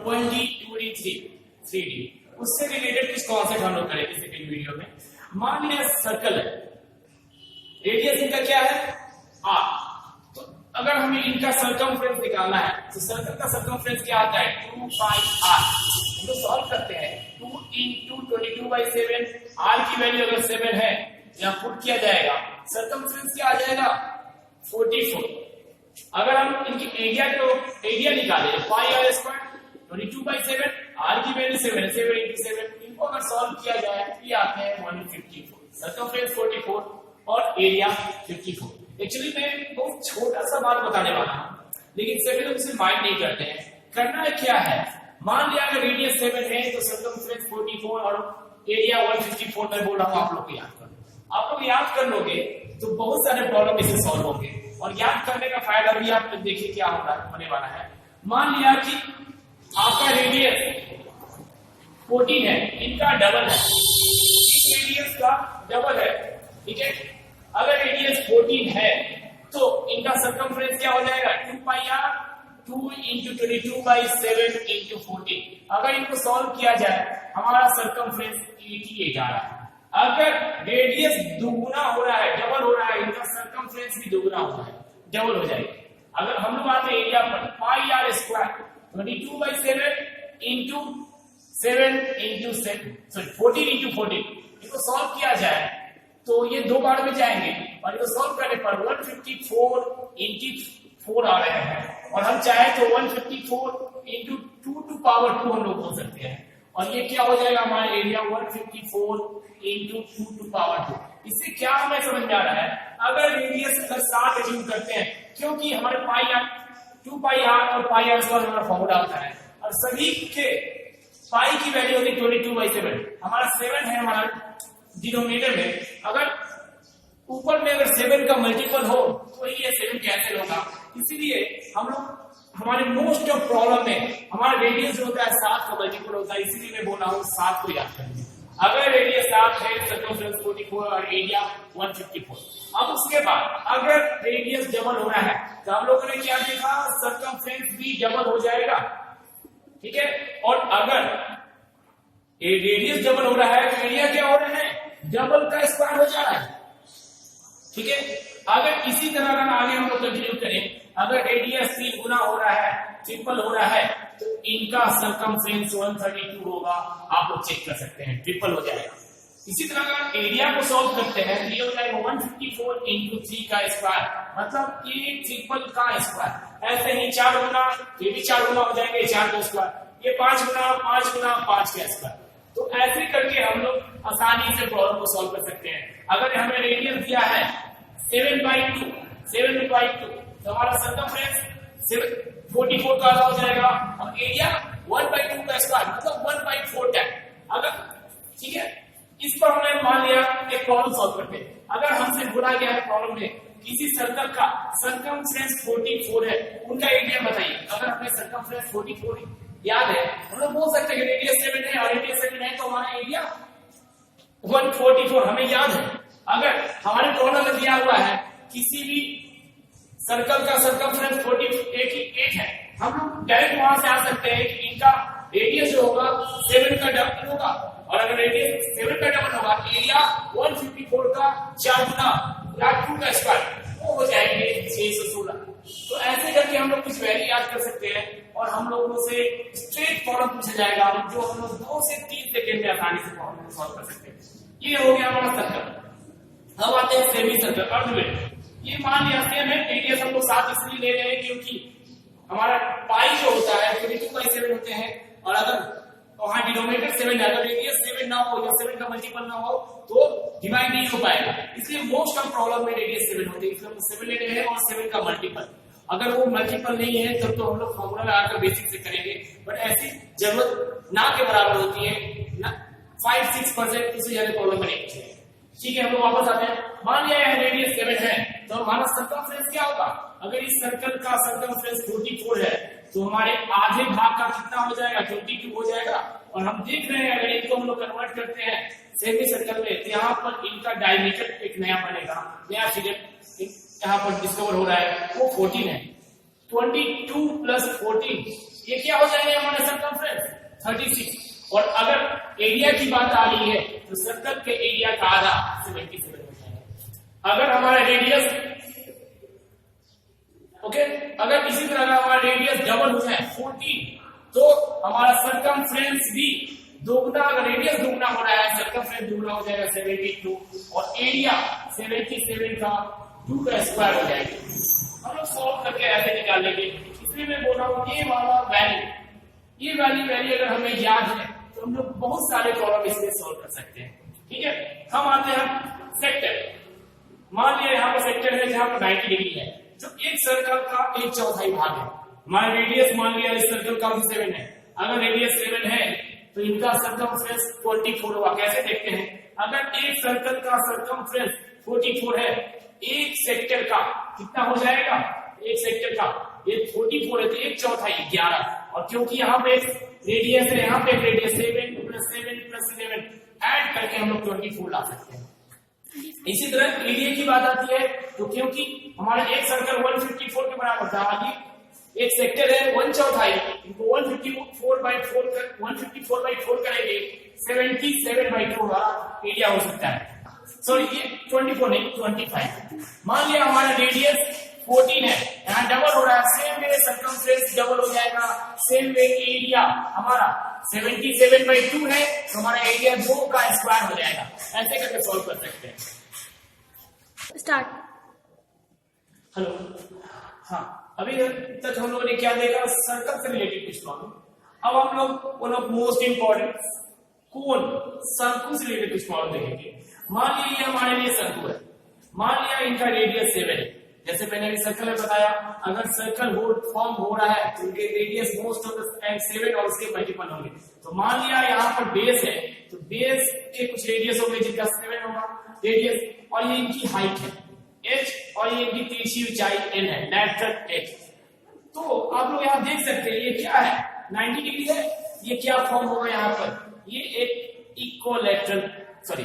1D 2D 3D। उससे related कुछ concept हम लोग करेंगे सेकंड वीडियो में। मान लिया सर्कल है, रेडियस इनका क्या है r, तो अगर हमें इनका सर्कमफ्रेंस निकालना है तो सर्कल का सर्कमफ्रेंस क्या आता है 2 पाई r। तो सॉल्व करते हैं 2 into 22/7, r की वैल्यू अगर 7 है यहाँ पुट किया जाएगा, सर्कमफ्रेंस क्या आ जाएगा 44। अगर हम इनकी एरिया निकाले पाई r स्क्वायर 22/7, r की वैल्यू 7 है, 7 into 7, इनको अगर सॉल्व किया जाए तो ये आते हैं 154, सर्कमफ्रेंस 44 और एरिया 54। एक्चुअली मैं बहुत छोटा सा बात बताने वाला हूँ, लेकिन सभी लोग इसे माइंड नहीं करते हैं। करना क्या है, मान लिया अगर रेडियस 7 है तो सर्कमफ्रेंस 44 और एरिया 154 मैं बोल रहा हूँ, आप लोग को याद कर लो। आप लोग याद कर लोगे तो बहुत सारे प्रॉब्लम इसे सॉल्व होंगे, और याद करने का फायदा भी आप देखिए क्या होने वाला है। मान लिया कि आपका रेडियस 14 है, इनका डबल है, इस रेडियस का डबल है, ठीक है। अगर रेडियस 14 है तो इनका सर्कमफ्रेंस क्या हो जाएगा 2 पाई r, 2 into 22/7 into 14। अगर इनको सॉल्व किया जाए हमारा सर्कमफ्रेंस 88 आ रहा है। अगर रेडियस दुगुना हो रहा है, डबल हो रहा है, इनका सर्कमफ्रेंस भी दुगुना हो रहा है, डबल हो जाएगा। अगर हम लोग आते हैं एरिया पर पाई r square 22/7 into 7 into 7, sorry 14 into 14, इसको सॉल्व किया जाए तो ये दो बार में जाएंगे और इसको सॉल्व करने पर 154 into 4 आ रहे हैं, और हम चाहे तो 154 into 2 to power 2 हम लोग बोल सकते हैं, और ये क्या हो जाएगा हमारा एरिया 154 into 2 to power 2। इससे क्या हमें समझ में आ रहा है, अगर रेडियस अगर 7 एज्यूम करते हैं, क्योंकि हमारे पाई r 2 पाई r और पाई r स्क्वायर हमारा फॉर्मूला होता है, और सभी के पाई की वैल्यू होती है 22/7, हमारा 7 है हमारा डिनोमिनेटर में। अगर ऊपर में अगर 7 का मल्टीपल हो तो ये 7 कैंसिल होगा, इसीलिए हम लोग हमारे मोस्ट ऑफ प्रॉब्लम में हमारा रेडियस जो होता है 7 का मल्टीपल होता है, इसीलिए मैं बोल रहा हूँ 7 को याद करेंगे। अगर रेडियस 7 है, सर्कमफ्रेंस 44 और एरिया 154। अब उसके बाद अगर रेडियस डबल हो रहा है तो हम लोगों ने क्या देखा, सर्कमफ्रेंस भी डबल हो जाएगा, ठीक है। और अगर रेडियस डबल हो रहा है तो एरिया क्या हो रहा है, डबल का स्क्वायर हो जा रहा है, ठीक है। अगर इसी तरह अगर आगे हम लोग कंटिन्यू करें, अगर रेडियस 3 गुना हो रहा है, ट्रिपल हो रहा है, तो इनका सर्कमफ्रेंस 132 होगा, आप लोग चेक कर सकते हैं, ट्रिपल हो जाएगा। इसी तरह अगर एरिया को सॉल्व करते हैं तो ये हो जाएगा 154 into 3 का स्क्वायर, मतलब ये ट्रिपल का स्क्वायर। ऐसे ही 4 गुना, ये भी 4 गुना हो जाएंगे, 4 का स्क्वायर, ये 5 गुना 5 गुना 5 का स्क्वायर। तो ऐसे करके हम लोग आसानी से प्रॉब्लम को सॉल्व कर सकते हैं। अगर हमें रेडियस दिया है 7/2 तो हमारा सर्कमफ्रेंस 44 का हो जाएगा, और एरिया 1/2 का स्क्वायर मतलब 1/4 टाइम। अगर ठीक है, इस पर हमने मान लिया एक प्रॉब्लम सॉल्व करते हैं। अगर हमसे बोला गया है प्रॉब्लम में किसी सर्कल का सर्कमफ्रेंस 44 है, उनका एरिया बताइए। अगर हमें सर्कमफ्रेंस 44 याद है, हम लोग बोल सकते हैं रेडियस 7 है और रेडियस 7 है तो हमारा एरिया 144 हमें याद है। अगर हमारे प्रॉब्लम में दिया हुआ है किसी भी सर्कल का सर्कमफ्रेंस 48 है, हम लोग डायरेक्ट वहां से आ सकते हैं कि इनका रेडियस जो होगा 7 का डबल होगा, और अगर रेडियस 7 का डबल होगा एरिया 154 का 4 गुना 2 का स्क्वायर, वो हो जाएंगे 616। तो ऐसे करके हम लोग कुछ वैल्यू याद कर सकते हैं, और हम लोगों से स्ट्रेट प्रॉब्लम पूछा जाएगा जो हम लोग 2 से 3 सेकंड में आसानी से प्रॉब्लम सॉल्व कर सकते हैं। ये हो गया हमारा सर्कल। अब आते हैं सेमी सर्कल, अर्धवृत्त। ये मान लिया सेम है, रेडियस हम लोग 7 इसलिए ले रहे हैं क्योंकि हमारा पाई जो होता है 22/7 होते हैं, और अगर वहां डिनोमिनेटर 7 है, अगर रेडियस 7 ना हो या 7 का मल्टीपल ना हो तो डिवाइड नहीं हो पाएगा, इसलिए मोस्ट ऑफ प्रॉब्लम में रेडियस 7 होती है, इसलिए हम 7 ले रहे हैं और 7 का मल्टीपल। अगर वो मल्टीपल नहीं है तब तो हम लोग फॉर्मूला लगाकर बेसिक से करेंगे, बट ऐसी जरूरत ना के बराबर होती है ना, 5-6% उससे ज्यादा प्रॉब्लम बनेगी। ठीक है, हम लोग वापस आते हैं। मान लिया है रेडियस 7 है तो हमारा सर्कमफ्रेंस क्या होगा, अगर इस सर्कल का सर्कमफ्रेंस 44 है तो हमारे आधे भाग का कितना हो जाएगा, 22 हो जाएगा। और हम देख रहे हैं अगर इनको हम लोग कन्वर्ट करते हैं सेमी सर्कल में, तो यहाँ पर इनका डायमीटर एक नया बनेगा, नया फिगर यहाँ पर डिस्कवर हो रहा है, वो 14 है। 22 + 14 ये क्या हो जाएंगे हमारे सर्कमफ्रेंस 36। और अगर एरिया की बात आ रही है तो सर्कल के एरिया का आधा 77 हो जाएगा। अगर हमारा रेडियस ओके, अगर इसी तरह हमारा रेडियस डबल हो जाए 14 तो हमारा सर्कमफ्रेंस भी दोगुना, अगर रेडियस दोगुना हो रहा है सर्कमफ्रेंस दोगुना हो जाएगा 72 और एरिया 77 का 2 का स्क्वायर हो जाएगा। हम लोग सॉल्व करके ऐसे निकाल लेंगे। इसलिए मैं बोल रहा हूं ये वाला वैल्यू अगर हमें याद है तो हम लोग बहुत सारे प्रॉब्लम इसमें सॉल्व कर सकते हैं। ठीक है, हम आते हैं सेक्टर। मान लिया यहाँ पर सेक्टर है जहां पर 90 डिग्री है, जो एक सर्कल का 1/4 भाग है। हमारा रेडियस मान लिया इस सर्कल का 7 है। अगर रेडियस 7 है तो इनका सर्कमफ्रेंस 44 होगा। कैसे देखते हैं, अगर एक सर्कल का सर्कमफ्रेंस 44 है, एक सेक्टर का कितना हो जाएगा, एक सेक्टर का ये 44 है तो 1/4 11। और क्योंकि यहाँ पे रेडियस है, यहाँ पे रेडियस 7 + 7 + 11 ऐड करके हम लोग 24 ला सकते हैं। इसी तरह एरिया की बात आती है तो क्योंकि हमारा एक सर्कल 154 के बराबर था, आगे एक सेक्टर है 1/4, इनको 154/4 करेंगे 77/2 हमारा एरिया हो सकता है। सॉरी ये 24 नहीं 25। मान लिया हमारा रेडियस 14 है, यहाँ डबल हो रहा है, सेम वे सर्कमफ्रेंस डबल हो जाएगा, सेम वे एरिया हमारा 77/2 है तो हमारा एरिया 2 का स्क्वायर हो जाएगा। ऐसे करके सॉल्व कर सकते हैं। स्टार्ट। हेलो, हाँ अभी तक हम लोगों ने क्या देखा, सर्कल से रिलेटेड कुछ प्रॉब्लम। अब हम लोग वन ऑफ मोस्ट इंपॉर्टेंट कोन शंकु से रिलेटेड कुछ प्रॉब्लम देखेंगे। मान लीजिए ये हमारे लिए शंकु है, मान लिया इनका रेडियस 7 है। जैसे मैंने अभी सर्कल में बताया, अगर सर्कल फॉर्म हो रहा है तो इनके radius most of the time 7 और उसके मल्टीपल होंगे। तो मान लिया यहाँ पर बेस है तो बेस के कुछ रेडियस होंगे जिनका 7 होगा रेडियस, और ये इनकी हाइट है h और ये इनकी तिरछी ऊंचाई n है, लेटरल h। तो आप लोग यहाँ देख सकते हैं ये क्या है, 90 डिग्री है। ये क्या फॉर्म होगा यहाँ पर, ये एक equilateral sorry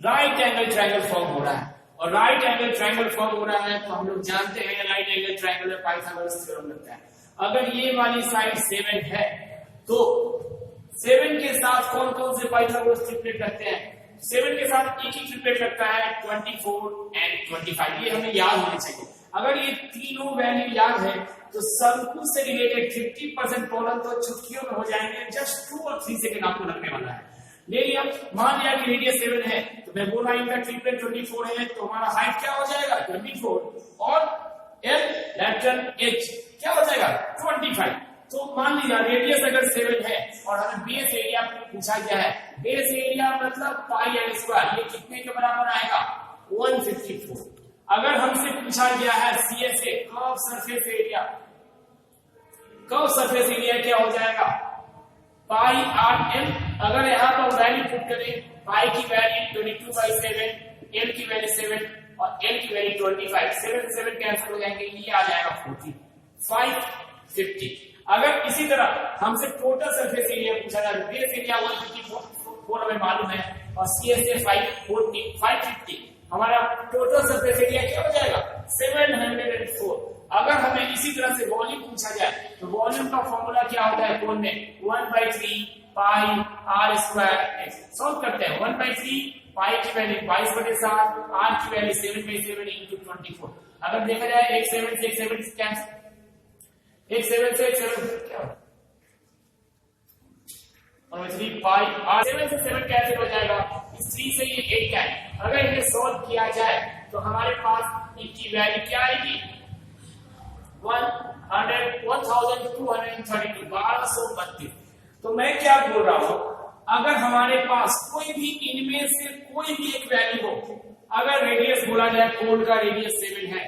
right angle triangle form हो रहा है। और राइट एंगल ट्रायंगल फॉर्म हो रहा है तो हम लोग जानते हैं राइट एंगल ट्रायंगल में पाइथागोरस थ्योरम लगता है। अगर ये वाली साइड 7 है तो 7 के साथ कौन कौन से पाइथागोरस ट्रिपलेट लगते हैं, 7 के साथ एक ही ट्रिपलेट लगता है 24 एंड 25। ये हमें याद होने चाहिए। अगर ये तीनों वैल्यू याद है तो शंकु से रिलेटेड 50% प्रॉब्लम तो चुटकियों में हो जाएंगे। जस्ट 2 और 3 सेकंड आपको लगने वाला है। ले लिया, मान लिया कि रेडियस 7 है तो मैं बोल रहा हूं इनका ट्रिपलेट 24 है तो हमारा हाइट क्या हो जाएगा 24 और l लेटरल h क्या हो जाएगा 25। तो मान लीजिए रेडियस अगर 7 है और हमें बेस एरिया पूछा गया है, बेस एरिया मतलब पाई एल स्क्वायर, ये कितने के बराबर आएगा 154। अगर हमसे पूछा गया है CSA curve surface area, curve surface area क्या हो जाएगा पाई आर एल। अगर यहाँ पर वैल्यू पुट करें, पाई की वैल्यू 22/7, एल की वैल्यू 7 और एल की वैल्यू 25, 7 से 7 कैंसिल हो जाएंगे, ये आ जाएगा 550। अगर इसी तरह हमसे टोटल सरफेस एरिया पूछा जाए, बेस एरिया 154 हमें मालूम है और CSA 550, हमारा टोटल सरफेस एरिया क्या हो जाएगा 704। अगर हमें इसी तरह से वॉल्यूम पूछा जाए तो वॉल्यूम का फॉर्मूला क्या होता है कोण में 1/3 पाई आर स्क्वायर x। सॉल्व करते हैं 1/3 पाई की वैल्यू 22/7, आर की वैल्यू 7/7 into 24। अगर देखा जाए एक 7 से एक 7 कैंसिल, एक 7 से एक 7 क्या होगा 3 पाई आर 7 से 7 कैंसिल हो जाएगा, इस 3 से ये 8 क्या है। अगर इन्हें सॉल्व किया जाए तो हमारे पास इनकी वैल्यू क्या आएगी 1232। तो मैं क्या बोल रहा हूं, अगर हमारे पास कोई भी इनमें से कोई भी एक वैल्यू हो, अगर रेडियस बोला जाए कोण का रेडियस 7 है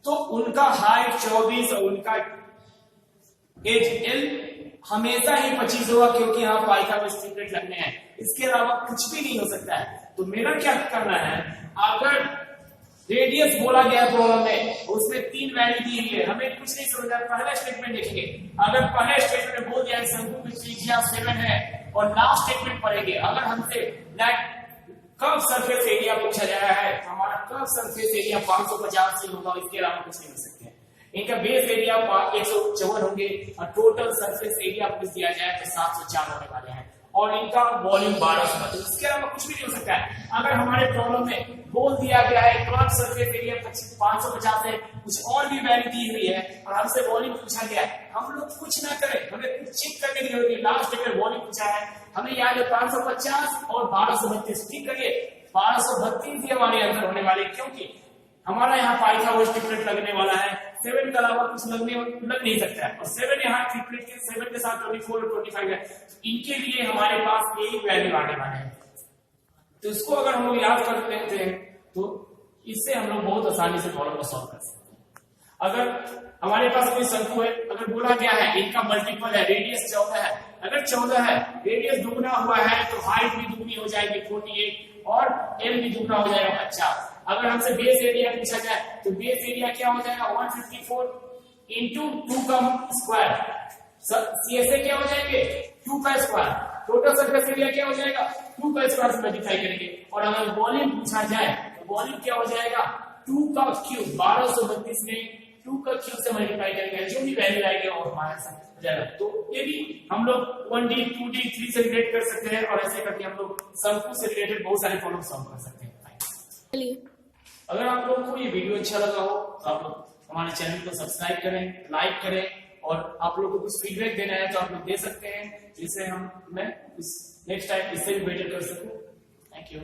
तो उनका हाइट 24 और उनका एज l हमेशा ही 25 होगा क्योंकि यहाँ पाइथागोरस ट्रिपलेट लगने हैं। इसके अलावा कुछ भी नहीं हो सकता है। तो मेरा क्या करना है, अगर रेडियस बोला गया प्रॉब्लम में उसमें 3 वैल्यू दी हुई है, हमें कुछ नहीं समझना। पहला स्टेटमेंट देखिए, अगर पहले स्टेटमेंट में बोल दिया शंकु की त्रिज्या 7 है और लास्ट स्टेटमेंट पढ़ेंगे, अगर हमसे कर्व सरफेस एरिया पूछा जा रहा है तो हमारा कर्व सरफेस एरिया 550 से होगा, इसके अलावा कुछ नहीं हो सकते हैं। इनका बेस एरिया 154 होंगे और टोटल सरफेस एरिया आपको दिया जाए तो 704 होने वाले हैं और इनका वॉल्यूम 1200। तो इसके अलावा कुछ भी नहीं हो सकता है। अगर हमारे प्रॉब्लम में बोल दिया गया है कर्व सरफेस एरिया 550 है, कुछ और भी वैल्यू दी हुई है और हमसे वॉल्यूम पूछा गया है, हम लोग कुछ ना करें, हमें कुछ चेक करने की जरूरत है। लास्ट अगर वॉल्यूम पूछा है हमें याद है 550 और 1232, ठीक करिए 1232 ही हमारे आंसर होने वाले, क्योंकि हमारा यहाँ पाइथागोरस ट्रिपलेट लगने वाला है। 7 के अलावा कुछ लग नहीं सकता है और 7 यहाँ ट्रिपलेट के 7 के साथ 24 और 25 है, इनके लिए हमारे पास एक वैल्यू आने वाले हैं। तो इसको अगर हम लोग याद कर लेते हैं तो इससे हम लोग बहुत आसानी से प्रॉब्लम को सॉल्व कर सकते हैं। अगर हमारे पास कोई शंकु है, अगर बोला गया है इनका मल्टीपल है, रेडियस 14 है, अगर 14 है रेडियस दुगना हुआ है तो हाइट भी दुगनी हो जाएगी 48 और एल भी दुगना हो जाएगा 50। अगर हमसे बेस एरिया पूछा जाए तो बेस एरिया क्या हो जाएगा 154 इंटू 2 का स्क्वायर, सीएसए क्या हो जाएंगे 2 का स्क्वायर, टोटल सरफेस एरिया क्या हो जाएगा 2 का स्क्वायर से मल्टीप्लाई करेंगे और अगर वॉल्यूम पूछा जाए तो वॉल्यूम क्या हो जाएगा 2 का क्यूब, 1232 में 2 का क्यूब से मल्टीप्लाई करेंगे, जो भी वैल्यू आएगी वो हमारे साथ हो जाएगा। तो ये भी हम लोग 1D 2D 3 से रिलेट कर सकते हैं और ऐसे करके हम लोग शंकु से रिलेटेड बहुत सारे प्रॉब्लम सॉल्व कर सकते हैं। अगर आप लोगों को ये वीडियो अच्छा लगा हो तो आप लोग हमारे चैनल को सब्सक्राइब करें, लाइक करें और आप लोगों को कुछ फीडबैक देना है तो आप लोग दे सकते हैं, जिससे मैं नेक्स्ट टाइम इससे भी बेटर कर सकूं। Thank you.